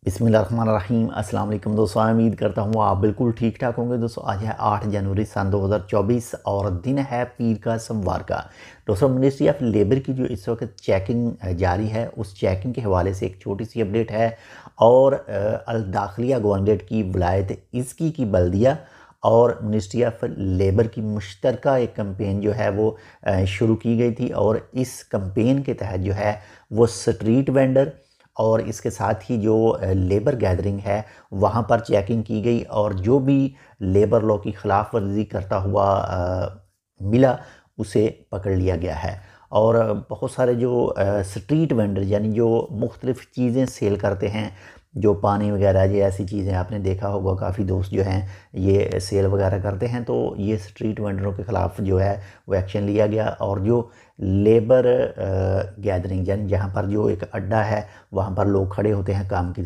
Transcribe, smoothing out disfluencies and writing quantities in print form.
बिस्मिल्लाहिर्रहमानिर्रहीम। अस्सलाम वालेकुम दोस्तों, उम्मीद करता हूँ आप बिल्कुल ठीक ठाक होंगे। दोस्तों आज है 8 जनवरी सन 2024 और दिन है पीर का सोमवार का। दोस्तों मिनिस्ट्री ऑफ लेबर की जो इस वक्त चेकिंग जारी है, उस चेकिंग के हवाले से एक छोटी सी अपडेट है। और अल दाखिलिया गवर्नमेंट की वलायत इसकी की बल्दिया और मिनिस्ट्री ऑफ लेबर की मुश्तरका एक कंपेन जो है वो शुरू की गई थी। और इस कंपेन के तहत जो है वो स्ट्रीट वेंडर और इसके साथ ही जो लेबर गैदरिंग है वहाँ पर चेकिंग की गई, और जो भी लेबर लॉ की ख़िलाफ़ वर्जी करता हुआ मिला उसे पकड़ लिया गया है। और बहुत सारे जो स्ट्रीट वेंडर यानी जो मुख्तलिफ़ चीज़ें सेल करते हैं, जो पानी वगैरह ये ऐसी चीज़ें आपने देखा होगा, काफ़ी दोस्त जो हैं ये सेल वगैरह करते हैं, तो ये स्ट्रीट वेंडरों के ख़िलाफ़ जो है वो एक्शन लिया गया। और जो लेबर गैदरिंग यानी जहाँ पर जो एक अड्डा है वहाँ पर लोग खड़े होते हैं काम की